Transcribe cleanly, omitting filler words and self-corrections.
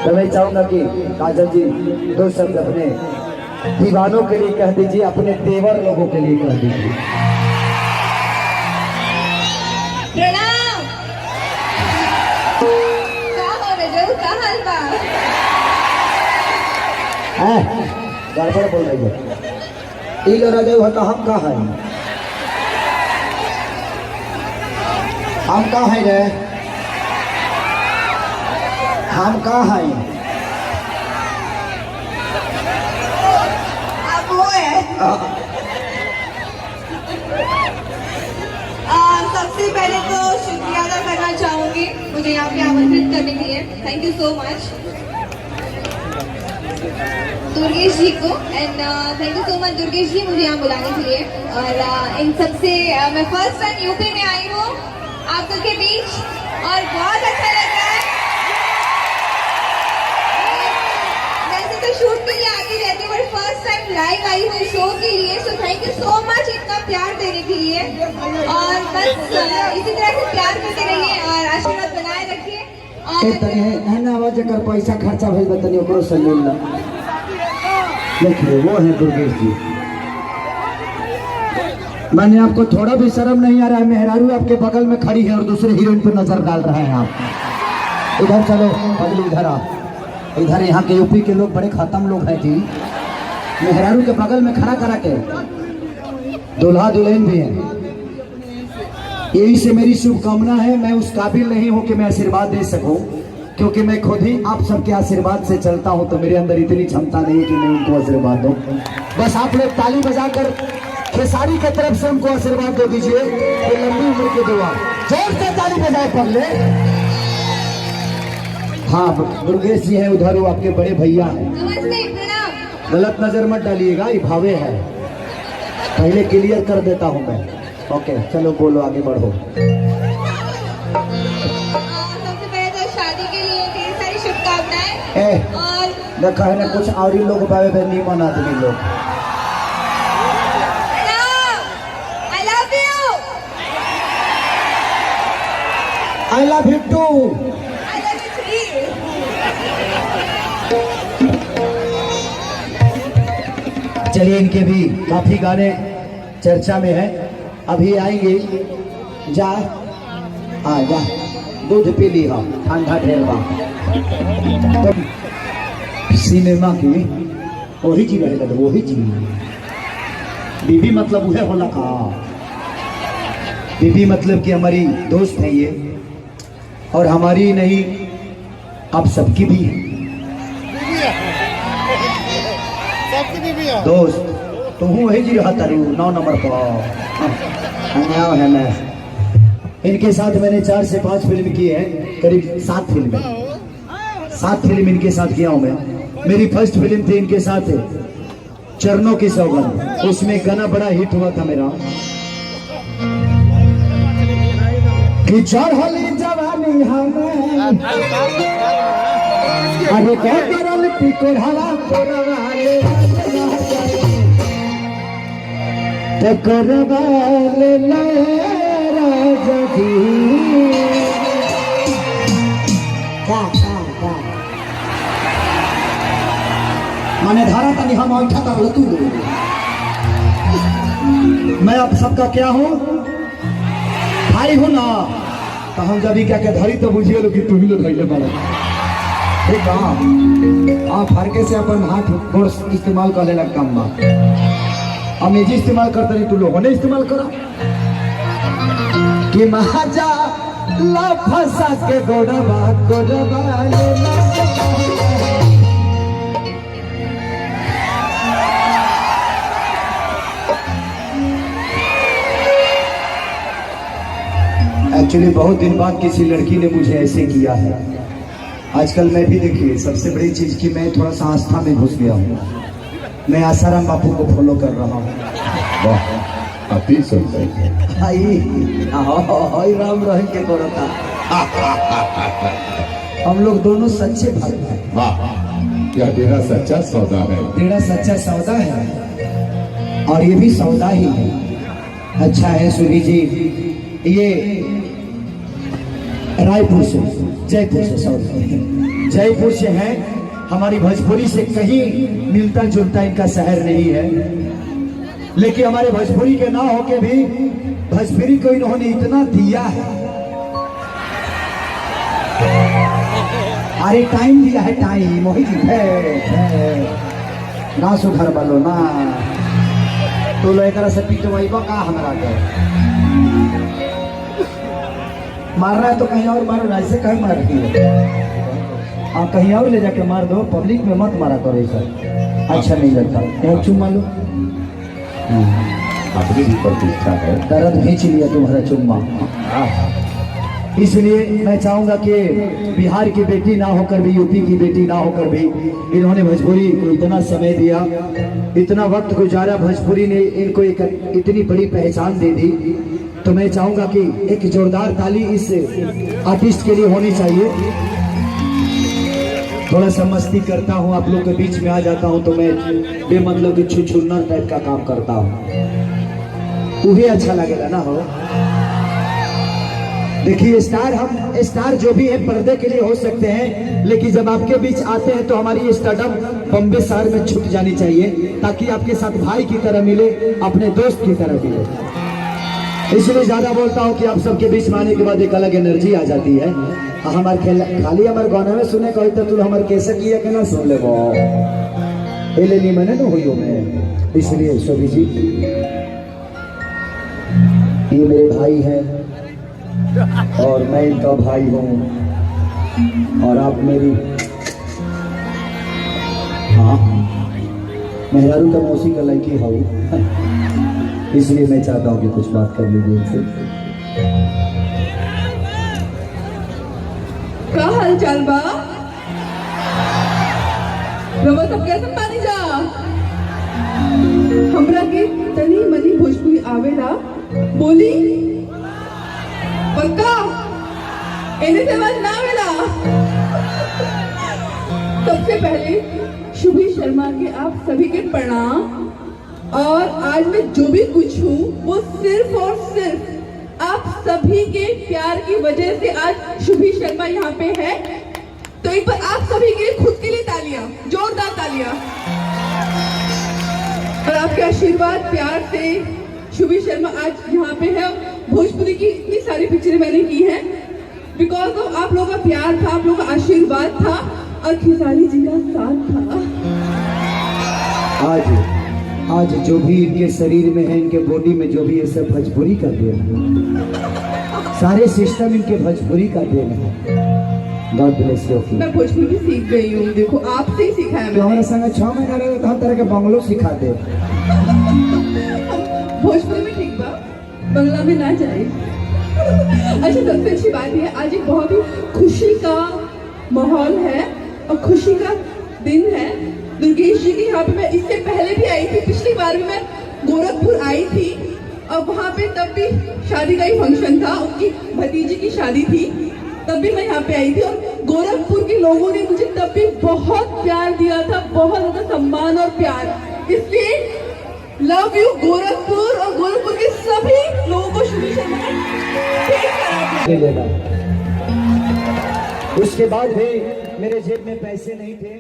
तो मैं चाहूंगा कि काजल जी दो शब्द अपने दीवानों के लिए कह दीजिए, अपने तेवर लोगों के लिए कह दीजिए। प्रणाम। क्या हो रहा क्या हाल बा? गड़बड़ बोल रही है। इल रजऊ है तो हम कहाँ हैं? हम कहाँ हैं रे? हम कहाँ हैं? आप वो है। सबसे पहले तो शुक्रिया अदा करना चाहूंगी मुझे यहाँ पे आमंत्रित करने के लिए। Thank you so much Durgesh ji को, and thank you so much Durgesh ji मुझे यहाँ बुलाने के लिए। और इन सबसे मैं फर्स्ट टाइम यूपी में आई हूँ आप सबके बीच और बहुत अच्छा लग रहा है। वैसे तो शूट के लिए आती रहती हूँ, बट फर्स्ट टाइम लाइव आई हूँ शो के लिए। So thank you so much इतना प्यार देने के लिए, और बस इसी तरह से प्यार करते रहिए और आशीर्वाद बनाए रखिए। और आवाज कर पैसा खर्चा भेज बतनी ओकरो से मिलना। देखिए वो है दुर्गेश जी। मैंने आपको थोड़ा भी शर्म नहीं आ रहा है? मेहरारू आपके बगल में खड़ी है और दूसरे हीरोइन पर नजर डाल रहा है आप। इधर चलो पगली, इधर आप। इधर यहाँ के यूपी के लोग बड़े खत्म लोग हैं जी। मेहरारू के बगल में खड़ा करा के दूल्हा दुल्हन भी है। यही से मेरी शुभकामना है। मैं उस काबिल नहीं हूँ कि मैं आशीर्वाद दे सकूं, क्योंकि मैं खुद ही आप सबके आशीर्वाद से चलता हूं, तो मेरे अंदर इतनी क्षमता नहीं है कि मैं उनको आशीर्वाद दूं। बस आप लोग ताली बजाकर खेसारी की तरफ से उनको आशीर्वाद दे दीजिए। तो लंबी उम्र की दुआ, जोर से ताली बजाए पगले। हाँ दुर्गेश जी है उधर, वो आपके बड़े भैया हैं। नमस्ते, प्रणाम। गलत नजर मत डालिएगा, ये भावे है। पहले क्लियर कर देता हूँ मैं। ओके चलो बोलो, आगे बढ़ो। देखा है ना कुछ और ही लोग बाबे नीमन आदमी लोग। I love you. I love you too. I love you too. चलिए इनके भी काफी गाने चर्चा में है, अभी आएंगे। जा हाँ जा, दूध पी ली हो, ठंडा ढेरवा। सिनेमा की वही चीज रहेगा, तो वही चीज। बीबी मतलब वह होला का। बीबी मतलब कि हमारी दोस्त है ये, और हमारी नहीं आप सबकी भी है दोस्त। तो हूँ वही जी रहा तारू 9 नंबर पर है। मैं इनके साथ मैंने 4 से 5 फिल्म की है, करीब 7 फिल्म इनके साथ किया हूँ मैं। मेरी फर्स्ट फिल्म थी इनके साथ चरणों की सौगंध, उसमें गाना बड़ा हिट हुआ था मेरा कि चढ़ली जवानी हमें अरे करल पिकोढ़ावा कोरवाले ते कोरवाले ले राजा जी। माने धारा तनी हम उठा कर तू। मैं आप सबका क्या हूँ? भाई हूँ ना, तो हम जब क्या क्या धरी तो बुझिए लो कि तू ही लोग धैले पड़े। ठीक है, आप हरके से अपन हाथ गोड़ इस्तेमाल कर लेना काम में। हम ये इस्तेमाल करते नहीं, तू लोगों ने इस्तेमाल करा कि महाजा ला फंसा के गोड़वा लेना। एक्चुअली बहुत दिन बाद किसी लड़की ने मुझे ऐसे किया है। आजकल मैं भी देखिए, सबसे बड़ी चीज कि मैं थोड़ा सा आस्था में घुस गया हूँ। मैं आसाराम बापू को फॉलो कर रहा हूँ। राम रहीम के कोरता। हम लोग दोनों सच्चे भक्त हैं। वाह, यह तेरा सच्चा सौदा है। तेरा सच्चा सौदा है, और ये भी सौदा ही है। अच्छा है सुगी जी, ये रायपुर से जयपुर से सौदा जयपुर से हैं, हमारी भोजपुरी से कहीं मिलता जुलता इनका शहर नहीं है, लेकिन हमारे भोजपुरी के ना होके भी भोजपुरी को इन्होंने इतना दिया है। अरे टाइम दिया है, टाइम वही है ना सुधर बलो ना तो लो एक से पिटवाइबा का हमरा के मारना है तो कहीं और मारो ना, ऐसे कहीं मार दिए आप कहीं और ले जाके मार दो, पब्लिक में मत मारा करो सर, अच्छा नहीं लगता। यहाँ चुम्मा लो, अपनी भी प्रतिष्ठा है। दर्द खींच लिया तुम्हारा चुम्मा। इसलिए मैं चाहूंगा कि बिहार की बेटी ना होकर भी, यूपी की बेटी ना होकर भी इन्होंने भोजपुरी को इतना समय दिया, इतना वक्त गुजारा, भोजपुरी ने इनको एक इतनी बड़ी पहचान दे दी। तो मैं चाहूंगा कि एक जोरदार ताली इस आर्टिस्ट के लिए होनी चाहिए। थोड़ा सा मस्ती करता हूँ, आप लोग के बीच में आ जाता हूँ तो मैं बेमतलब की छुछुन्नर टाइप का काम करता हूँ, वो भी अच्छा लगेगा ना हो। देखिए स्टार जो भी है पर्दे के लिए हो सकते हैं, लेकिन जब आपके बीच आते हैं तो हमारी स्टारडम बॉम्बे शहर में छुट जानी चाहिए, ताकि आपके साथ भाई की तरह मिले, अपने दोस्त की तरह मिले। इसलिए ज्यादा बोलता हूँ कि आप सबके बीच में आने के बाद एक अलग एनर्जी आ जाती है। खाली हमारे गाने में सुने कही तो तू हमारे कैसे किया कि ना सुन ले नहीं मैंने ना हुई मैं। इसलिए सभी जी ये मेरे भाई हैं और मैं इनका भाई हूँ और आप मेरी, हाँ मेहरारू का मौसी का लड़की हो, इसलिए मैं चाहता हूँ कि कुछ बात कर लीजिए इनसे। का हाल चाल बा रवा सब कैसे पानी जा हमरा के तनी मनी भोजपुरी आवेला बोली पक्का इन्हें से बात ना आवेला। सबसे पहले शुभी शर्मा के आप सभी के प्रणाम, और आज मैं जो भी कुछ हूँ वो सिर्फ और सिर्फ आप सभी के प्यार की वजह से आज शुभी शर्मा यहाँ पे है। तो एक बार आप सभी के खुद के लिए तालियां, जोरदार तालियां। और आपके आशीर्वाद प्यार से शुभी शर्मा आज यहाँ पे है। भोजपुरी की इतनी सारी पिक्चरें मैंने की हैं बिकॉज ऑफ आप लोगों का प्यार था, आप लोगों का आशीर्वाद था और खेसारी जी का साथ था। आज जो भी इनके शरीर में है, इनके बॉडी में जो भी है, सब भोजपुरी का देन है, सारे सिस्टम इनके भोजपुरी का देन है। God bless you. मैं भोजपुरी भी सीख गई हूँ, देखो आपसे ही सीखा है तो हमारे संग 6 महीना रहे तो हम तरह के बंगलो सिखा दे। भोजपुरी में ठीक बा, बंगला में ना जाए। अच्छा सबसे अच्छी बात है आज एक बहुत ही खुशी का माहौल है और खुशी का दिन है। दुर्गेश जी की यहाँ पे मैं इससे पहले भी आई थी, पिछली बार भी मैं गोरखपुर आई थी और वहाँ पे तब भी शादी का ही फंक्शन था, उनकी भतीजी की शादी थी, तब भी मैं यहाँ पे आई थी और गोरखपुर के लोगों ने मुझे तब भी बहुत प्यार दिया था, बहुत ज्यादा सम्मान और प्यार। इसलिए लव यू गोरखपुर, और गोरखपुर के सभी लोगों को शुरू शर्मा उसके बाद भी मेरे जेब में पैसे नहीं थे।